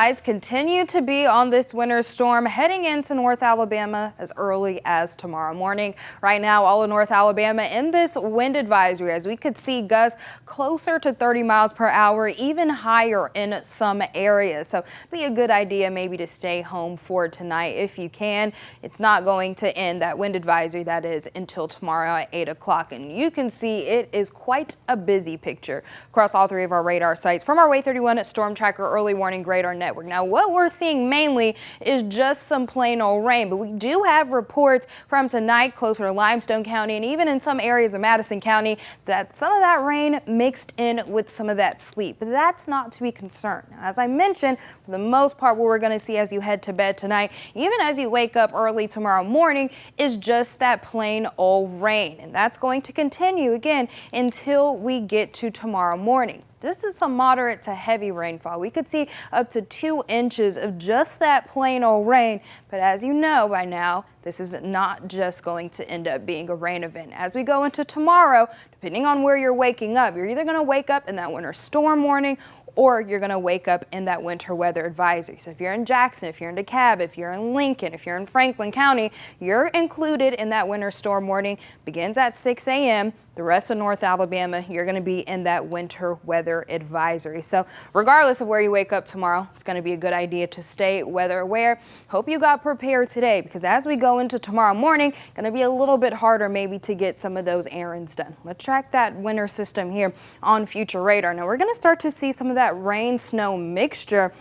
Eyes continue to be on this winter storm heading into North Alabama as early as tomorrow morning. Right now, all of North Alabama in this wind advisory, as we could see gusts closer to 30 miles per hour, even higher in some areas. So be a good idea maybe to stay home for tonight if you can. It's not going to end, that wind advisory, that is, until tomorrow at 8 o'clock. And you can see it is quite a busy picture across all three of our radar sites. From our Way 31 Storm Tracker early warning radar network. Now, what we're seeing mainly is just some plain old rain, but we do have reports from tonight closer to Limestone County and even in some areas of Madison County that some of that rain mixed in with some of that sleet. But that's not to be concerned. Now, as I mentioned, for the most part, what we're going to see as you head to bed tonight, even as you wake up early tomorrow morning, is just that plain old rain. And that's going to continue again until we get to tomorrow morning. This is some moderate to heavy rainfall. We could see up to 2 inches of just that plain old rain. But as you know by now, this is not just going to end up being a rain event. As we go into tomorrow, depending on where you're waking up, you're either going to wake up in that winter storm warning or you're going to wake up in that winter weather advisory. So if you're in Jackson, if you're in DeKalb, if you're in Lincoln, if you're in Franklin County, you're included in that winter storm warning. Begins at 6 a.m. The rest of North Alabama, you're going to be in that winter weather advisory. So regardless of where you wake up tomorrow, it's going to be a good idea to stay weather aware. Hope you got prepared today, because as we go into tomorrow morning, going to be a little bit harder maybe to get some of those errands done. Let's track that winter system here on future radar. Now we're going to start to see some of that rain snow mixture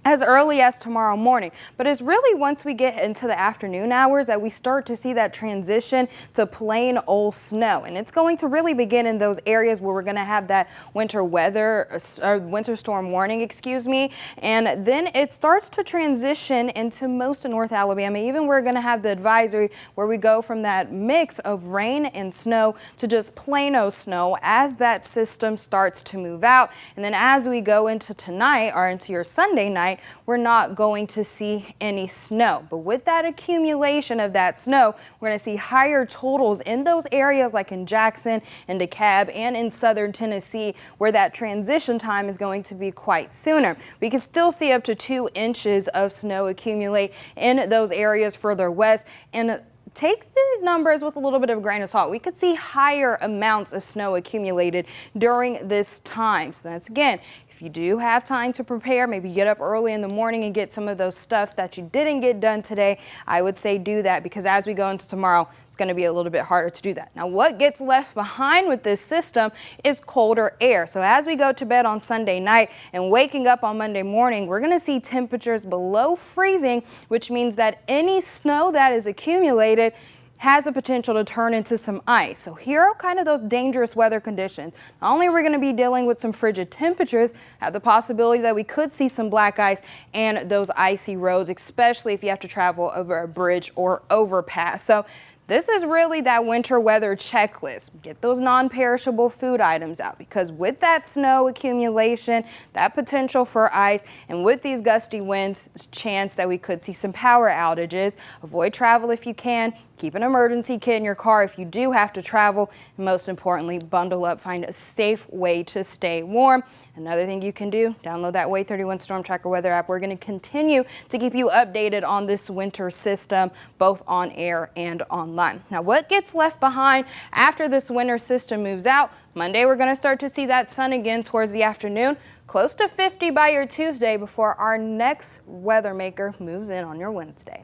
as early as tomorrow morning. But it's really once we get into the afternoon hours that we start to see that transition to plain old snow. And it's going to really begin in those areas where we're going to have that winter weather, or winter storm warning, excuse me. And then it starts to transition into most of North Alabama. Even we're going to have the advisory where we go from that mix of rain and snow to just plain old snow as that system starts to move out. And then as we go into tonight or into your Sunday night, we're not going to see any snow. But with that accumulation of that snow, we're going to see higher totals in those areas like in Jackson and DeKalb and in southern Tennessee, where that transition time is going to be quite sooner. We can still see up to 2 inches of snow accumulate in those areas further west. And take these numbers with a little bit of a grain of salt. We could see higher amounts of snow accumulated during this time. So that's, again, if you do have time to prepare, maybe get up early in the morning and get some of those stuff that you didn't get done today, I would say do that, because as we go into tomorrow, it's going to be a little bit harder to do that. Now, what gets left behind with this system is colder air. So as we go to bed on Sunday night and waking up on Monday morning, we're going to see temperatures below freezing, which means that any snow that is accumulated has the potential to turn into some ice. So here are kind of those dangerous weather conditions. Not only are we going to be dealing with some frigid temperatures, have the possibility that we could see some black ice and those icy roads, especially if you have to travel over a bridge or overpass. So this is really that winter weather checklist. Get those non-perishable food items out, because with that snow accumulation, that potential for ice, and with these gusty winds, chance that we could see some power outages. Avoid travel if you can. Keep an emergency kit in your car if you do have to travel. And most importantly, bundle up. Find a safe way to stay warm. Another thing you can do, download that Way 31 Storm Tracker weather app. We're going to continue to keep you updated on this winter system, both on air and online. Now, what gets left behind after this winter system moves out? Monday, we're going to start to see that sun again towards the afternoon. Close to 50 by your Tuesday before our next weather maker moves in on your Wednesday.